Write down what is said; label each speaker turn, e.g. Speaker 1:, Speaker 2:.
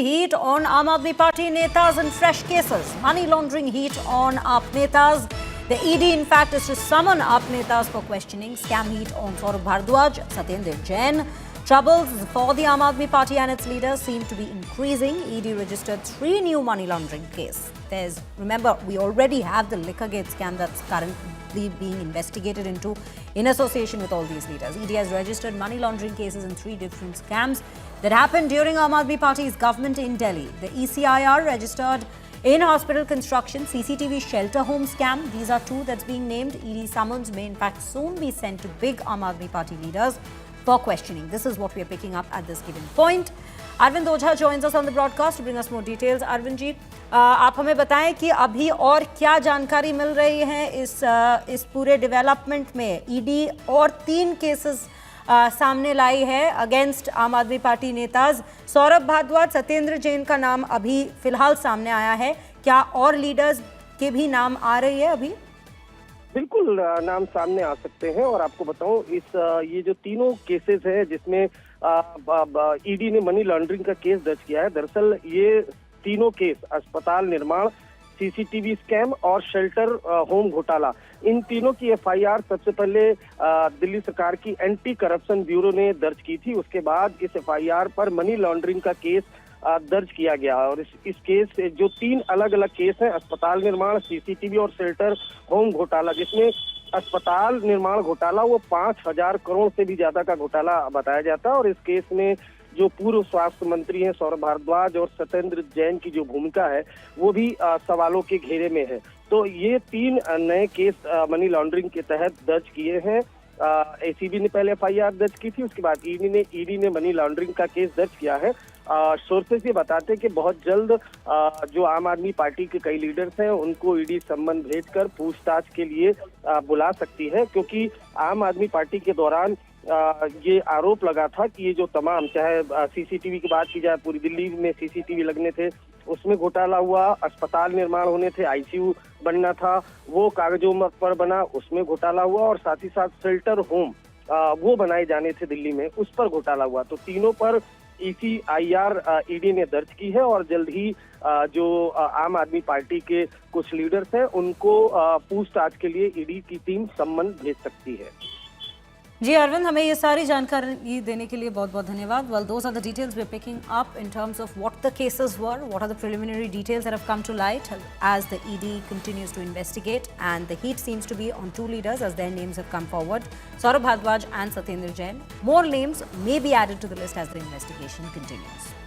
Speaker 1: heat on Aam Aadmi Party netas in fresh cases. Money laundering heat on AAP netas. The ED, in fact, is to summon AAP netas for questioning. Scam heat on Saurabh Bhardwaj, Satyendra Jain. Troubles for the Aam Aadmi Party and its leaders seem to be increasing. ED registered 3 new money laundering cases. Remember, we already have the Liquorgate scam that's currently being investigated into in association with all these leaders. ED has registered money laundering cases in 3 different scams that happened during Aam Aadmi Party's government in Delhi. The ECIR registered in hospital construction, CCTV shelter home scam. These are 2 that's being named. ED summons may in fact soon be sent to big Aam Aadmi Party leaders for questioning. This is what we are picking up at this given point. Arvind Ojha joins us on the broadcast to bring us more details. Arvind ji, आप हमें बताएं कि अभी और क्या जानकारी मिल रही है इस पूरे डेवलपमेंट में। ईडी और 3 केसेस सामने लाई है अगेंस्ट आम आदमी पार्टी नेताज। सौरभ भारद्वाज, सत्येंद्र जैन का नाम अभी फिलहाल सामने आया है। क्या और लीडर्स के भी नाम आ रही है अभी?
Speaker 2: बिल्कुल नाम सामने आ सकते हैं। और आपको बताऊं, ये जो तीनों केसेस हैं जिसमें ईडी ने मनी लॉन्ड्रिंग का केस दर्ज किया है, दरअसल ये तीनों केस अस्पताल निर्माण, सीसीटीवी स्कैम और शेल्टर होम घोटाला, इन तीनों की एफआईआर सबसे पहले दिल्ली सरकार की एंटी करप्शन ब्यूरो ने दर्ज की थी। उसके बाद इस एफआईआर पर मनी लॉन्ड्रिंग का केस दर्ज किया गया। और इस केस से जो 3 अलग अलग केस हैं, अस्पताल निर्माण, सीसीटीवी और शेल्टर होम घोटाला, जिसमें अस्पताल निर्माण घोटाला वो 5,000 करोड़ से भी ज्यादा का घोटाला बताया जाता है। और इस केस में जो पूर्व स्वास्थ्य मंत्री हैं सौरभ भारद्वाज और सत्येंद्र जैन की जो भूमिका है वो भी सवालों के घेरे में है। तो ये 3 नए केस मनी लॉन्ड्रिंग के तहत दर्ज किए हैं। एसीबी ने पहले एफआईआर दर्ज की थी, उसके बाद ईडी ने मनी लॉन्ड्रिंग का केस दर्ज किया है। सोर्सेस ये बताते हैं कि बहुत जल्द जो आम आदमी पार्टी के कई लीडर्स हैं उनको ईडी सम्मन भेजकर पूछताछ के लिए बुला सकती है, क्योंकि आम आदमी पार्टी के दौरान ये आरोप लगा था कि ये जो तमाम, चाहे सीसीटीवी की बात की जाए, पूरी दिल्ली में सीसीटीवी लगने थे, उसमें घोटाला हुआ, अस्पताल निर्माण होने थे, आईसीयू बनना था, वो कागजों पर बना, उसमें घोटाला हुआ, और साथ ही साथ शेल्टर होम वो बनाए जाने थे दिल्ली में, उस पर घोटाला हुआ। तो तीनों पर ECIR ईडी ने दर्ज की है और जल्द ही जो आम आदमी पार्टी के कुछ लीडर्स हैं उनको पूछताछ के लिए ईडी की टीम सम्मन भेज सकती है।
Speaker 1: जी अरविंद, हमें ये सारी जानकारी देने के लिए बहुत बहुत धन्यवाद। Well, those are the details we're picking up in terms of what the cases were, what are the preliminary details that have come to light as the ED continues to investigate, and the heat seems to be on 2 leaders as their names have come forward, Saurabh Bhardwaj and Satyendra Jain. More names may be added to the list as the investigation continues.